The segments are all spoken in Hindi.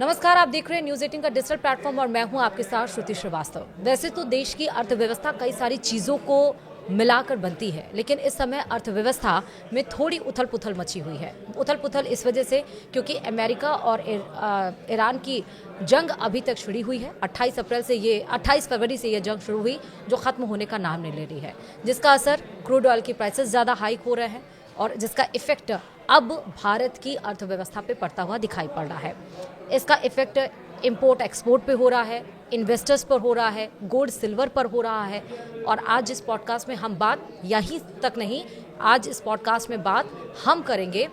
नमस्कार, आप देख रहे हैं न्यूज़ 18 का डिजिटल प्लेटफॉर्म और मैं हूं आपके साथ श्रुति श्रीवास्तव। वैसे तो देश की अर्थव्यवस्था कई सारी चीज़ों को मिलाकर बनती है, लेकिन इस समय अर्थव्यवस्था में थोड़ी उथल पुथल मची हुई है। उथल पुथल इस वजह से क्योंकि अमेरिका और ईरान की जंग अभी तक छिड़ी हुई है। 28 फरवरी से ये जंग शुरू हुई, जो ख़त्म होने का नाम नहीं ले रही है, जिसका असर क्रूड ऑयल की प्राइसेस ज़्यादा हाइक हो रहे हैं और जिसका इफेक्ट अब भारत की अर्थव्यवस्था पे पड़ता हुआ दिखाई पड़ रहा है। इसका इफेक्ट इंपोर्ट एक्सपोर्ट पे हो रहा है, इन्वेस्टर्स पर हो रहा है, गोल्ड सिल्वर पर हो रहा है। और आज इस पॉडकास्ट में हम बात यही तक नहीं, आज इस पॉडकास्ट में बात हम करेंगे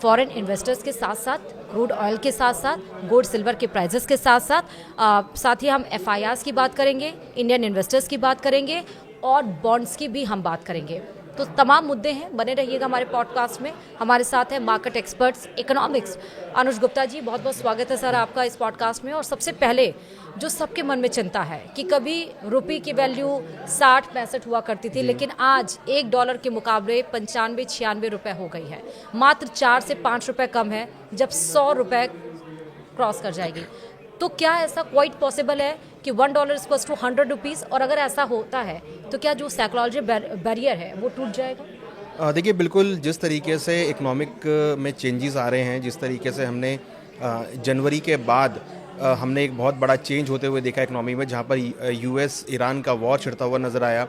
फॉरेन इन्वेस्टर्स के साथ साथ, क्रूड ऑयल के साथ साथ, गोल्ड सिल्वर के प्राइजेस के साथ साथ ही हम FIRs की बात करेंगे, इंडियन इन्वेस्टर्स की बात करेंगे और बॉन्ड्स की भी हम बात करेंगे। तो तमाम मुद्दे हैं, बने रहिएगा हमारे पॉडकास्ट में। हमारे साथ है मार्केट एक्सपर्ट्स इकोनॉमिक्स अनुज गुप्ता जी। बहुत बहुत स्वागत है सर आपका इस पॉडकास्ट में। और सबसे पहले जो सबके मन में चिंता है कि कभी रुपये की वैल्यू 60-65 हुआ करती थी, लेकिन आज $1 के मुकाबले 95-96 रुपये हो गई है। मात्र 4 से 5 रुपये कम है जब 100 रुपये क्रॉस कर जाएगी। तो क्या ऐसा क्वाइट पॉसिबल है कि $1 इक्वल्स टू 100 रुपीज़? और अगर ऐसा होता है तो क्या जो साइकोलॉजी बैरियर है वो टूट जाएगा? देखिए, बिल्कुल जिस तरीके से इकोनॉमिक में चेंजेस आ रहे हैं, जिस तरीके से हमने जनवरी के बाद हमने एक बहुत बड़ा चेंज होते हुए देखा इकोनॉमी में, जहाँ पर US ईरान का वॉर छिड़ता हुआ नज़र आया।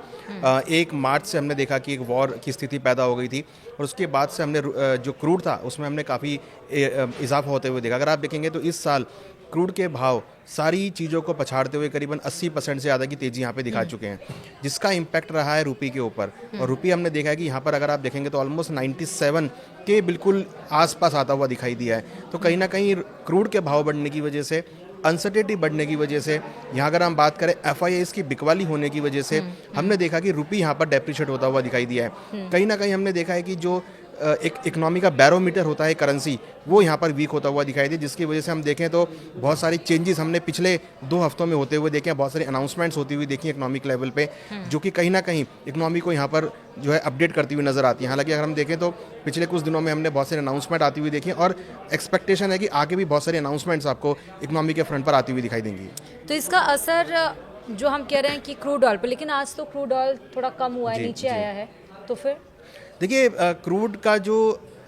1 मार्च से हमने देखा कि एक वॉर की स्थिति पैदा हो गई थी और उसके बाद से हमने जो क्रूड था उसमें हमने काफ़ी इजाफा होते हुए देखा। अगर आप देखेंगे तो इस साल क्रूड के भाव सारी चीज़ों को पछाड़ते हुए करीबन 80% से ज़्यादा की तेज़ी यहाँ पे दिखा चुके हैं, जिसका इम्पैक्ट रहा है रुपये के ऊपर। और रुपये हमने देखा है कि यहाँ पर अगर आप देखेंगे तो ऑलमोस्ट 97 के बिल्कुल आसपास आता हुआ दिखाई दिया है। तो कहीं ना कहीं क्रूड के भाव बढ़ने की वजह से, अनसर्टेनिटी बढ़ने की वजह से, यहाँ अगर हम बात करें FIIs की बिकवाली होने की वजह से, हमने देखा कि रुपये यहाँ पर डेप्रिशिएट होता हुआ दिखाई दिया है। कहीं ना कहीं हमने देखा है कि जो एक इकोनॉमी का बैरोमीटर होता है करेंसी, वो यहाँ पर वीक होता हुआ दिखाई दे, जिसकी वजह से हम देखें तो बहुत सारी चेंजेस हमने पिछले 2 हफ्तों में होते हुए देखे हैं। बहुत सारी अनाउंसमेंट्स होती हुई देखी इकोनॉमिक लेवल पे, जो कि कहीं ना कहीं इकोनॉमी को यहाँ पर जो है अपडेट करती हुई नजर आती है। हालांकि अगर हम देखें तो पिछले कुछ दिनों में हमने बहुत सारी अनाउंसमेंट आती हुई देखी और एक्सपेक्टेशन है कि आगे भी बहुत सारी अनाउंसमेंट्स आपको इकोनॉमी के फ्रंट पर आती हुई दिखाई देंगी। तो इसका असर जो हम कह रहे हैं कि क्रूड ऑयल पे, लेकिन आज तो क्रूड ऑयल थोड़ा कम हुआ है, नीचे आया है, तो फिर देखिए, क्रूड का जो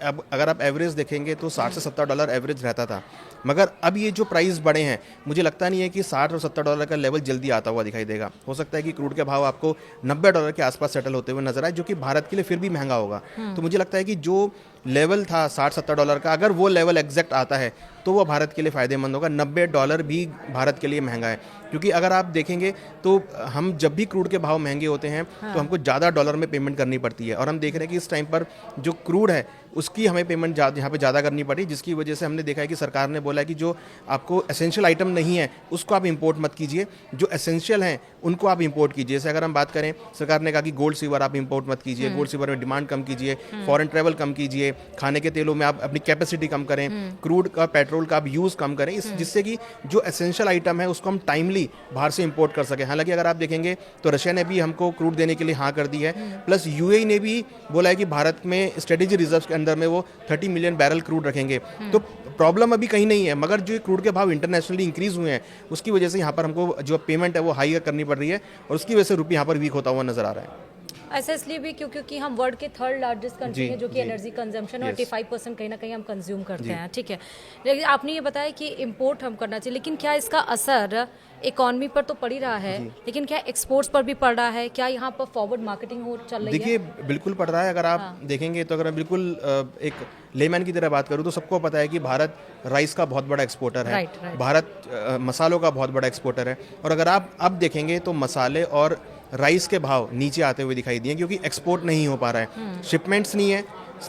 अब अगर आप एवरेज देखेंगे तो $60 से $70 एवरेज रहता था, मगर अब ये जो प्राइस बढ़े हैं, मुझे लगता नहीं है कि $60 और $70 का लेवल जल्दी आता हुआ दिखाई देगा। हो सकता है कि क्रूड के भाव आपको $90 के आसपास सेटल होते हुए नजर आए, जो कि भारत के लिए फिर भी महंगा होगा। तो मुझे लगता है कि जो लेवल था $60-70 का, अगर वो लेवल एग्जैक्ट आता है तो वो भारत के लिए फ़ायदेमंद होगा। $90 भी भारत के लिए महंगा है, क्योंकि अगर आप देखेंगे तो हम जब भी क्रूड के भाव महंगे होते हैं तो हमको ज़्यादा डॉलर में पेमेंट करनी पड़ती है। और हम देख रहे हैं कि इस टाइम पर जो क्रूड है उसकी हमें पेमेंट यहाँ पे ज़्यादा करनी पड़ी, जिसकी वजह से हमने देखा है कि सरकार ने बोला है कि जो आपको एसेंशियल आइटम नहीं है उसको आप इंपोर्ट मत कीजिए, जो एसेंशियल हैं उनको आप इंपोर्ट कीजिए। जैसे अगर हम बात करें, सरकार ने कहा कि गोल्ड सिल्वर आप इंपोर्ट मत कीजिए, गोल्ड सिल्वर में डिमांड कम कीजिए, फॉरेन ट्रैवल कम कीजिए, खाने के तेलों में आप अपनी कैपेसिटी कम करें, क्रूड का पेट्रोल का आप यूज़ कम करें, जिससे कि जो एसेंशियल आइटम है उसको हम टाइमली बाहर से इंपोर्ट कर सकें। हालांकि अगर आप देखेंगे तो रशिया ने भी हमको क्रूड देने के लिए हाँ कर दी है, प्लस UAE ने भी बोला है कि भारत में स्ट्रेटेजिक रिजर्व के अंदर में वो 30 मिलियन बैरल क्रूड रखेंगे। तो प्रॉब्लम अभी कहीं नहीं है, मगर जो क्रूड के भाव इंटरनेशनली इंक्रीज हुए हैं उसकी वजह से यहाँ पर हमको जो पेमेंट है वो हाई करनी पड़ रही है और उसकी वजह से रुपये यहाँ पर वीक होता हुआ नजर आ रहा है। ऐसा इसलिए भी क्योंकि हम वर्ल्ड के 3rd लार्जेस्ट कंट्री हैं, जो कि एनर्जी कंजम्पशन 85% कहीं ना कहीं हम कंज्यूम करते हैं, ठीक है। लेकिन आपने ये बताया कि इंपोर्ट हम करना चाहिए, लेकिन क्या इसका असर इकोनॉमी पर तो पड़ ही रहा है, लेकिन क्या एक्सपोर्ट्स पर भी पड़ रहा है? क्या यहाँ पर फॉरवर्ड मार्केटिंग हो चल रही है? देखिए, बिल्कुल पड़ रहा है। अगर आप देखेंगे तो, अगर मैं बिल्कुल एक लेमैन की तरह बात करूँ तो सबको पता है कि भारत राइस का बहुत बड़ा एक्सपोर्टर है, भारत मसालों का बहुत बड़ा एक्सपोर्टर है। और अगर आप अब देखेंगे तो मसाले और राइस के भाव नीचे आते हुए दिखाई दिए, क्योंकि एक्सपोर्ट नहीं हो पा रहा है, शिपमेंट्स नहीं है,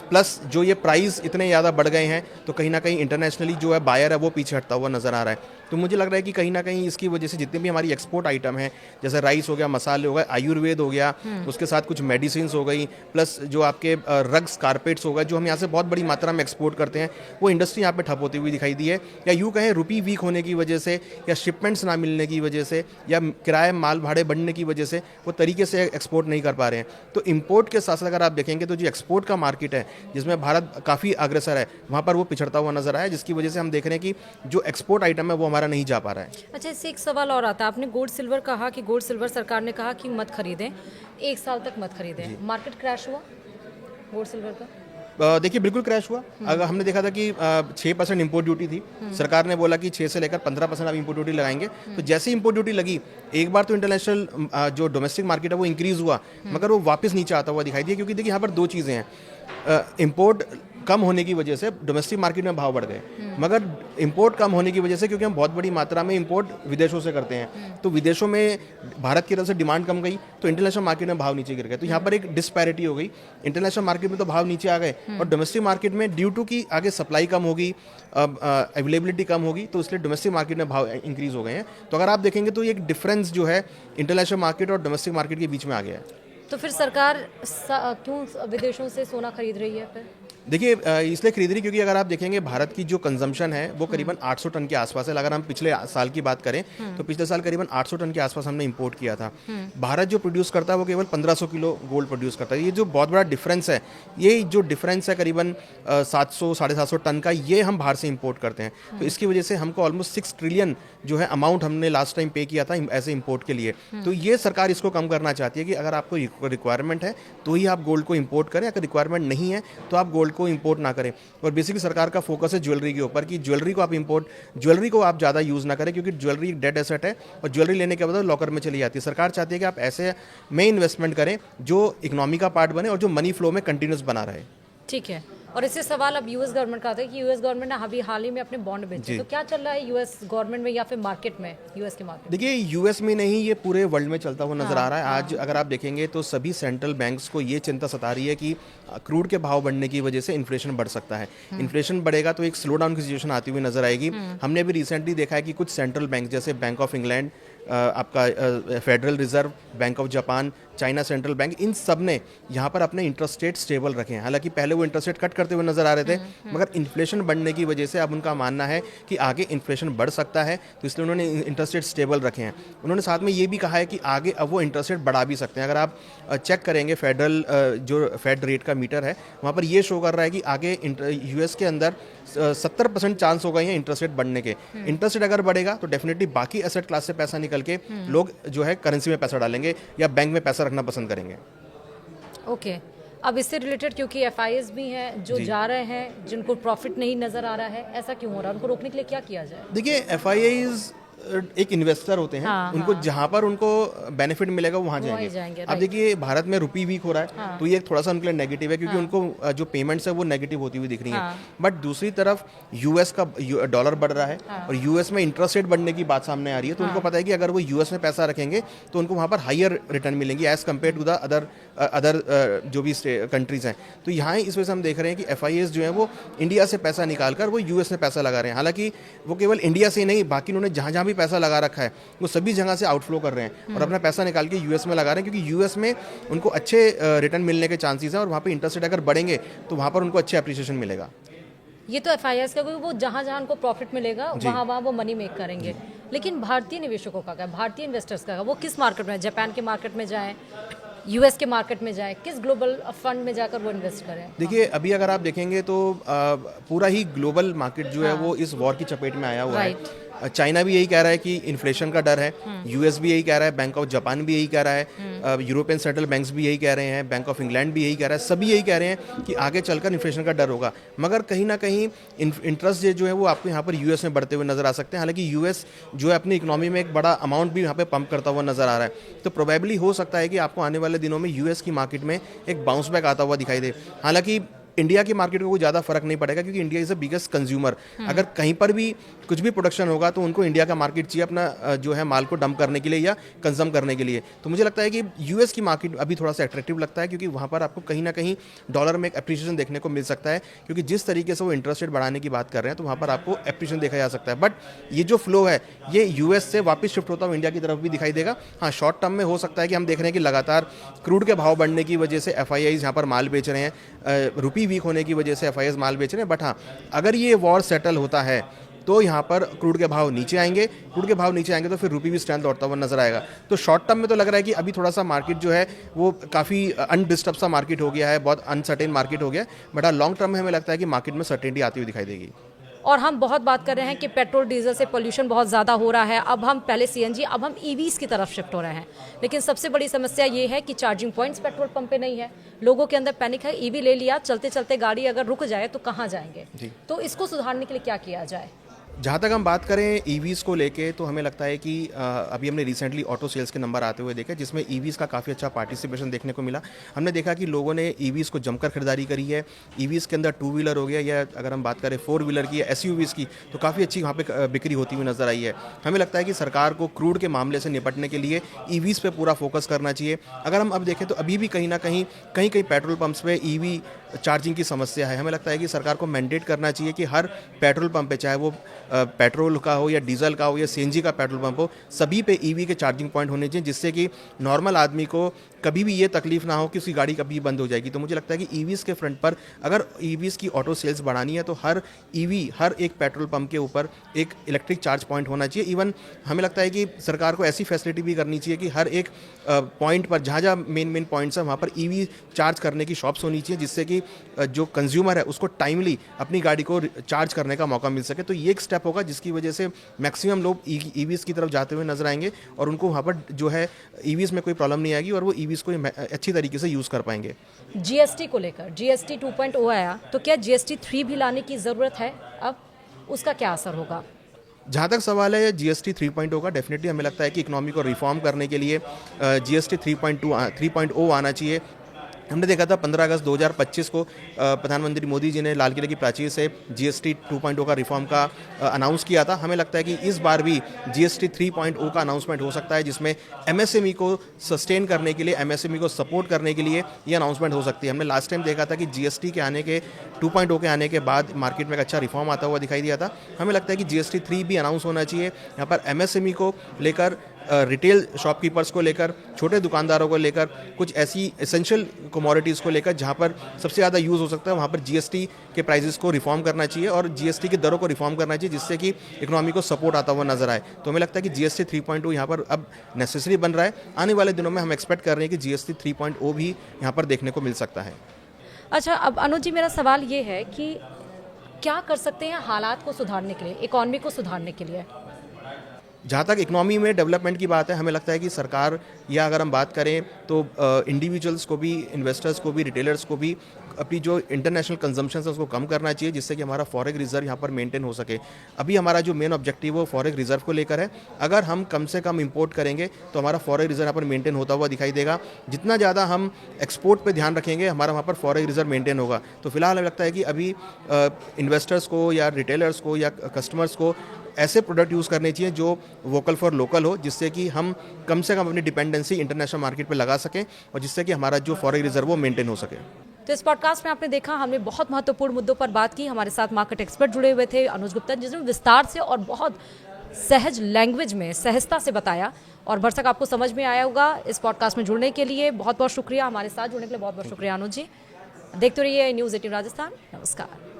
प्लस जो ये प्राइस इतने ज़्यादा बढ़ गए हैं तो कहीं ना कहीं इंटरनेशनली जो है बायर है वो पीछे हटता हुआ नज़र आ रहा है। तो मुझे लग रहा है कि कहीं ना कहीं इसकी वजह से जितने भी हमारी एक्सपोर्ट आइटम हैं, जैसे राइस हो गया, मसाले हो गए, आयुर्वेद हो गया, उसके साथ कुछ मेडिसिन हो गई, प्लस जो आपके रग्स, कारपेट्स हो गए, जो हम यहाँ से बहुत बड़ी मात्रा में एक्सपोर्ट करते हैं, वो इंडस्ट्री यहाँ पे ठप होती हुई दिखाई दी है। या यूँ कहें रुपये वीक होने की वजह से, या शिपमेंट्स ना मिलने की वजह से, या किराए माल भाड़े बढ़ने की वजह से वो तरीके से एक्सपोर्ट नहीं कर पा रहे हैं। तो इम्पोर्ट के साथ साथ अगर आप देखेंगे तो जो एक्सपोर्ट का मार्केट है है जिसमें भारत काफ़ी अग्रसर है, वहाँ पर वो पिछड़ता हुआ नजर आया, जिसकी वजह से हम देख रहे हैं कि जो एक्सपोर्ट आइटम है वो हमारा नहीं जा पा रहा है। अच्छा, इससे एक सवाल और आता है, आपने गोल्ड सिल्वर कहा कि गोल्ड सिल्वर सरकार ने कहा कि मत खरीदें, 1 साल तक मत खरीदें, मार्केट क्रैश हुआ गोल्ड सिल्वर का? देखिए बिल्कुल क्रैश हुआ। अगर हमने देखा था कि 6% इम्पोर्ट ड्यूटी थी, सरकार ने बोला कि 6 से लेकर 15% आप इम्पोर्ट ड्यूटी लगाएंगे, तो जैसे ही इम्पोर्ट ड्यूटी लगी एक बार तो इंटरनेशनल जो डोमेस्टिक मार्केट है वो इंक्रीज हुआ, मगर वो वापस नीचे आता हुआ दिखाई दिया, क्योंकि देखिए यहाँ पर दो चीज़ें हैं, इम्पोर्ट कम होने की वजह से डोमेस्टिक मार्केट में भाव बढ़ गए, मगर इंपोर्ट कम होने की वजह से, क्योंकि हम बहुत बड़ी मात्रा में इंपोर्ट विदेशों से करते हैं, तो विदेशों में भारत की तरफ से डिमांड कम गई तो इंटरनेशनल मार्केट में भाव नीचे गिर गए। तो यहाँ पर एक डिस्पैरिटी हो गई, इंटरनेशनल मार्केट में तो भाव नीचे आ गए और डोमेस्टिक मार्केट में ड्यू टू की आगे सप्लाई कम होगी, अवेलेबिलिटी कम होगी, तो इसलिए डोमेस्टिक मार्केट में भाव इंक्रीज हो गए हैं। तो अगर आप देखेंगे तो एक डिफरेंस जो है इंटरनेशनल मार्केट और डोमेस्टिक मार्केट के बीच में आ गया है। तो फिर सरकार क्यों विदेशों से सोना खरीद रही है फिर? देखिए इसलिए खरीद रही क्योंकि अगर आप देखेंगे भारत की जो कंजम्पशन है वो करीबन 800 टन के आसपास है। अगर हम पिछले साल की बात करें तो पिछले साल करीबन 800 टन के आसपास हमने इंपोर्ट किया था। भारत जो प्रोड्यूस करता है वो केवल 1500 किलो गोल्ड प्रोड्यूस करता है। ये जो बहुत बड़ा डिफरेंस है, ये जो डिफरेंस है करीबन 700 750 टन का, ये हम बाहर से इंपोर्ट करते हैं। तो इसकी वजह से हमको ऑलमोस्ट 6 ट्रिलियन जो है अमाउंट हमने लास्ट टाइम पे किया था ऐसे इंपोर्ट के लिए। तो ये सरकार इसको कम करना चाहती है कि अगर आपको रिक्वायरमेंट है तो ही आप गोल्ड को इंपोर्ट करें, अगर रिक्वायरमेंट नहीं है तो आप गोल्ड को इंपोर्ट ना करें। और बेसिकली सरकार का फोकस है ज्वेलरी के ऊपर कि ज्वेलरी को आप ज़्यादा यूज़ ना करें, क्योंकि ज्वेलरी एक डेड एसेट है और ज्वेलरी लेने के बाद लॉकर में चली जाती है। सरकार चाहती है कि आप ऐसे में इन्वेस्टमेंट करें जो इकोनॉमी का पार्ट बने और जो मनी फ्लो में कंटिन्यूस बना रहे। ठीक है, और इससे सवाल अब यूएस गवर्नमेंट का आता है कि यूएस गवर्नमेंट ने अभी हाल ही में अपने बॉन्ड बेचे, तो क्या चल रहा है यूएस गवर्नमेंट में या फिर मार्केट में, यूएस के मार्केट? देखिए यूएस में नहीं, ये पूरे वर्ल्ड में चलता हुआ नजर आ रहा है। आज अगर आप देखेंगे तो सभी सेंट्रल बैंक्स को ये चिंता सता रही है कि क्रूड के भाव बढ़ने की वजह से इन्फ्लेशन बढ़ सकता है। इन्फ्लेशन बढ़ेगा तो एक स्लो डाउन की सिचुएशन आती हुई नजर आएगी। हमने अभी रिसेंटली देखा है कि कुछ सेंट्रल बैंक जैसे बैंक ऑफ इंग्लैंड, आपका Federal Reserve, bank of Japan, China central bank, इन सब ने यहाँ पर अपने इंटरेस्ट रेट स्टेबल रखे हैं। हालांकि पहले वो इंटरेस्ट रेट कट करते हुए नजर आ रहे थे, मगर इन्फ्लेशन बढ़ने की वजह से अब उनका मानना है कि आगे इन्फ्लेशन बढ़ सकता है, तो इसलिए उन्होंने इंटरेस्ट रेट स्टेबल रखे हैं। उन्होंने साथ में ये भी कहा है कि आगे अब वो इंटरेस्ट रेट बढ़ा भी सकते हैं। अगर आप चेक करेंगे फेडरल जो फेड रेट का मीटर है, वहाँ पर ये शो कर रहा है कि आगे यूएस के अंदर 70% चांस हो गए हैं इंटरेस्ट रेट बढ़ने के। इंटरेस्ट रेट अगर बढ़ेगा तो डेफिनेटली बाकी एसेट क्लास से पैसा निकल के लोग जो है करेंसी में पैसा डालेंगे या बैंक में पैसा रखना पसंद करेंगे। ओके, अब इससे रिलेटेड क्योंकि एफआईएस भी हैं जो जा रहे हैं, जिनको प्रॉफिट नहीं नजर आ रहा है, ऐसा क्यों हो रहा है? उनको रोकने के लिए क्या किया जाए? देखिए एफआईआईज एक इन्वेस्टर होते हैं, उनको जहां पर उनको बेनिफिट मिलेगा वो वहां जाएंगे। अब देखिए भारत में रुपी वीक हो रहा है, तो ये थोड़ा सा उनके लिए नेगेटिव है, क्योंकि उनको जो पेमेंट्स है वो नेगेटिव होती हुई दिख रही है। बट दूसरी तरफ यूएस का डॉलर बढ़ रहा है और यूएस में इंटरेस्ट रेट बढ़ने की बात सामने आ रही है, तो उनको पता है कि अगर वो यूएस में पैसा रखेंगे तो उनको वहां पर हायर रिटर्न मिलेंगी as compare to the other जो भी कंट्रीज हैं। तो यहाँ इस वजह से हम देख रहे हैं कि एफआईएस जो है वो इंडिया से पैसा निकालकर वो यूएस में पैसा लगा रहे हैं। हालांकि वो केवल इंडिया से ही नहीं, बाकी उन्होंने जहाँ भी पैसा लगा रखा है वो सभी जगह से आउटफ्लो कर रहे हैं और अपना पैसा निकाल के यूएस में लगा रहे हैं, क्योंकि यूएस में उनको अच्छे रिटर्न मिलने के चांसेस हैं और वहाँ पे इंटरेस्ट रेट अगर बढ़ेंगे तो वहाँ पर उनको अच्छे अप्रिसिएशन मिलेगा। ये तो एफआईएस का, क्योंकि वो जहाँ जहाँ उनको प्रॉफिट मिलेगा वहाँ वो मनी मेक करेंगे। लेकिन भारतीय निवेशकों का क्या, भारतीय इन्वेस्टर्स का, वो किस मार्केट में, जापान के मार्केट में जाएं, यूएस के मार्केट में जाए, किस ग्लोबल फंड में जाकर वो इन्वेस्ट करें? देखिए अभी अगर आप देखेंगे तो पूरा ही ग्लोबल मार्केट जो है वो इस वॉर की चपेट में आया हुआ है। चाइना भी यही कह रहा है कि इन्फ्लेशन का डर है, यूएस भी यही कह रहा है, बैंक ऑफ जापान भी यही कह रहा है, यूरोपियन सेंट्रल बैंक्स भी यही कह रहे हैं, बैंक ऑफ इंग्लैंड भी यही कह रहा है, सभी यही कह रहे हैं कि आगे चलकर इन्फ्लेशन का डर होगा। मगर कहीं ना कहीं इंटरेस्ट जो है वो आपको यहाँ पर यूएस में बढ़ते हुए नजर आ सकते हैं। हालांकि यूएस जो है अपनी इकोनॉमी में एक बड़ा अमाउंट भी यहाँ पे पंप करता हुआ नजर आ रहा है, तो प्रोबेबली हो सकता है कि आपको आने वाले दिनों में यूएस की मार्केट में एक बाउंस बैक आता हुआ दिखाई दे। हालांकि इंडिया की मार्केट को कोई ज़्यादा फर्क नहीं पड़ेगा, क्योंकि India is the biggest consumer. अगर कहीं पर भी कुछ भी प्रोडक्शन होगा तो उनको इंडिया का मार्केट चाहिए अपना जो है माल को डंप करने के लिए या कंज्यूम करने के लिए। तो मुझे लगता है कि यूएस की मार्केट अभी थोड़ा सा अट्रैक्टिव लगता है, क्योंकि वहाँ पर आपको कहीं ना कहीं डॉलर में एक एप्रिसिएशन देखने को मिल सकता है, क्योंकि जिस तरीके से वो इंटरेस्ट रेट बढ़ाने की बात कर रहे हैं तो वहाँ पर आपको एप्रिसिएशन देखा जा सकता है। बट ये जो फ्लो है ये यूएस से वापस शिफ्ट होता हुआ इंडिया की तरफ भी दिखाई देगा। हाँ, शॉर्ट टर्म में हो सकता है कि हम देख रहे हैं कि लगातार क्रूड के भाव बढ़ने की वजह से एफआईआईज यहाँ पर माल बेच रहे हैं, रुपी वीक होने की वजह से एफआईआईज माल बेच रहे हैं। बट हाँ, अगर ये वॉर सेटल होता है तो यहाँ पर क्रूड के भाव नीचे आएंगे, क्रूड के भाव नीचे आएंगे तो फिर रुपये भी स्ट्रेंथ लौटता हुआ नजर आएगा। तो शॉर्ट टर्म में तो लग रहा है कि अभी थोड़ा सा मार्केट जो है वो काफ़ी अनडिस्टर्ब सा मार्केट हो गया है, बहुत अनसर्टेन मार्केट हो गया है, बट लॉन्ग टर्म में हमें लगता है कि मार्केट में सर्टेनिटी आती हुई दिखाई देगी। और हम बहुत बात कर रहे हैं कि पेट्रोल डीजल से पोल्यूशन बहुत ज़्यादा हो रहा है, अब हम पहले सीएनजी, अब हम ईवीज़ की तरफ शिफ्ट हो रहे हैं, लेकिन सबसे बड़ी समस्या ये है कि चार्जिंग पॉइंट्स पेट्रोल पंप पे नहीं है। लोगों के अंदर पैनिक है, ईवी ले लिया, चलते चलते गाड़ी अगर रुक जाए तो कहाँ जाएंगे। तो इसको सुधारने के लिए क्या किया जाए? जहाँ तक हम बात करें ईवीज़ को लेके, तो हमें लगता है कि अभी हमने रिसेंटली ऑटो सेल्स के नंबर आते हुए देखे जिसमें ईवीज़ का काफ़ी अच्छा पार्टिसिपेशन देखने को मिला। हमने देखा कि लोगों ने ईवीज़ को जमकर खरीदारी करी है। ईवीज़ के अंदर टू व्हीलर हो गया या अगर हम बात करें फोर व्हीलर की या एसयूवीज़ की, तो काफ़ी अच्छी वहाँ पे बिक्री होती हुई नजर आई है। हमें लगता है कि सरकार को क्रूड के मामले से निपटने के लिए ईवीज़ पे पूरा फोकस करना चाहिए। अगर हम अब देखें तो अभी भी कहीं ना कहीं पेट्रोल पंप्स पे ईवी चार्जिंग की समस्या है। हमें लगता है कि सरकार को मैंडेट करना चाहिए कि हर पेट्रोल पंप पे, चाहे वो पेट्रोल का हो या डीजल का हो या सीएनजी का पेट्रोल पंप हो, सभी पे ईवी के चार्जिंग पॉइंट होने चाहिए, जिससे कि नॉर्मल आदमी को कभी भी ये तकलीफ ना हो कि उसकी गाड़ी कभी बंद हो जाएगी। तो मुझे लगता है कि ईवीज़ के फ्रंट पर अगर ईवीज़ की ऑटो सेल्स बढ़ानी है तो हर एक पेट्रोल पंप के ऊपर एक इलेक्ट्रिक चार्ज पॉइंट होना चाहिए। इवन हमें लगता है कि सरकार को ऐसी फैसिलिटी भी करनी चाहिए कि हर एक पॉइंट पर, जहाँ जहाँ मेन पॉइंट्स हैं वहाँ पर ईवी चार्ज करने की शॉप्स होनी चाहिए, जिससे कि जो कंज्यूमर है उसको टाइमली अपनी गाड़ी को चार्ज करने का मौका मिल सके। तो ये एक स्टेप होगा जिसकी वजह से मैक्सिमम लोग ईवीज़ की तरफ जाते हुए नजर आएंगे और उनको वहाँ पर जो है ईवीज़ में कोई प्रॉब्लम नहीं आएगी और वो ईवीज़ को अच्छी तरीके से यूज़ कर पाएंगे। जीएसटी को लेकर, जीएसटी 2.0 आया, तो क्या जीएसटी 3 भी लाने की ज़रूरत है? अब उसका क्या असर होगा? जहाँ तक सवाल है जीएसटी 3.0 का, डेफिनेटली हमें लगता है कि इकोनॉमी को रिफॉर्म करने के लिए जीएसटी 3.0 आना चाहिए। हमने देखा था 15 अगस्त 2025 को प्रधानमंत्री मोदी जी ने लाल किले की प्राचीर से जीएसटी 2.0 का रिफॉर्म का अनाउंस किया था। हमें लगता है कि इस बार भी जीएसटी 3.0 का अनाउंसमेंट हो सकता है, जिसमें एमएसएमई को सस्टेन करने के लिए, एमएसएमई को सपोर्ट करने के लिए ये अनाउंसमेंट हो सकती है। हमने लास्ट टाइम देखा था कि जीएसटी के आने के 2.0 के आने के बाद मार्केट में एक अच्छा रिफॉर्म आता हुआ दिखाई दिया था। हमें लगता है कि जीएसटी 3 भी अनाउंस होना चाहिए। यहाँ पर एमएसएमई को लेकर, रिटेल शॉपकीपर्स को लेकर, छोटे दुकानदारों को लेकर, कुछ ऐसी एसेंशियल कमोडिटीज़ को लेकर जहां पर सबसे ज़्यादा यूज़ हो सकता है, वहां पर जीएसटी के प्राइसेस को रिफॉर्म करना चाहिए और जीएसटी की दरों को रिफॉर्म करना चाहिए, जिससे कि इकोनॉमी को सपोर्ट आता हुआ नजर आए। तो हमें लगता है कि जीएसटी 3.0 यहाँ पर अब नेसेसरी बन रहा है। आने वाले दिनों में हम एक्सपेक्ट कर रहे हैं कि जीएसटी 3.0 भी यहाँ पर देखने को मिल सकता है। अच्छा, अब अनुज जी, मेरा सवाल ये है कि क्या कर सकते हैं हालात को सुधारने के लिए, इकोनॉमी को सुधारने के लिए? जहाँ तक इकोनॉमी में डेवलपमेंट की बात है, हमें लगता है कि सरकार, या अगर हम बात करें तो इंडिविजुअल्स को भी, इन्वेस्टर्स को भी, रिटेलर्स को भी अपनी जो इंटरनेशनल कंजम्पशन है उसको कम करना चाहिए, जिससे कि हमारा फॉरेक्स रिजर्व यहाँ पर मेंटेन हो सके। अभी हमारा जो मेन ऑब्जेक्टिव है वो फॉरेक्स रिजर्व को लेकर है। अगर हम कम से कम इंपोर्ट करेंगे तो हमारा फॉरेक्स रिजर्व यहाँ पर मेंटेन होता हुआ दिखाई देगा। जितना ज़्यादा हम एक्सपोर्ट पर ध्यान रखेंगे, हमारा वहाँ पर फॉरेक्स रिजर्व मेंटेन होगा। तो फिलहाल हमें लगता है कि अभी इन्वेस्टर्स को या रिटेलर्स को या कस्टमर्स को ऐसे प्रोडक्ट यूज़ करने चाहिए जो वोकल फॉर लोकल हो, जिससे कि हम कम से कम अपनी डिपेंडेंसी इंटरनेशनल मार्केट पर लगा सकें और जिससे कि हमारा जो फॉरेक्स रिजर्व वो मेंटेन हो सके। तो इस पॉडकास्ट में आपने देखा, हमने बहुत महत्वपूर्ण मुद्दों पर बात की। हमारे साथ मार्केट एक्सपर्ट जुड़े हुए थे, अनुज गुप्ता, जिसने विस्तार से और बहुत सहज लैंग्वेज में, सहजता से बताया और भरसक आपको समझ में आया होगा। इस पॉडकास्ट में जुड़ने के लिए बहुत बहुत शुक्रिया, हमारे साथ जुड़ने के लिए बहुत बहुत शुक्रिया अनुज जी। देखते रहिए न्यूज़ 18 राजस्थान। नमस्कार।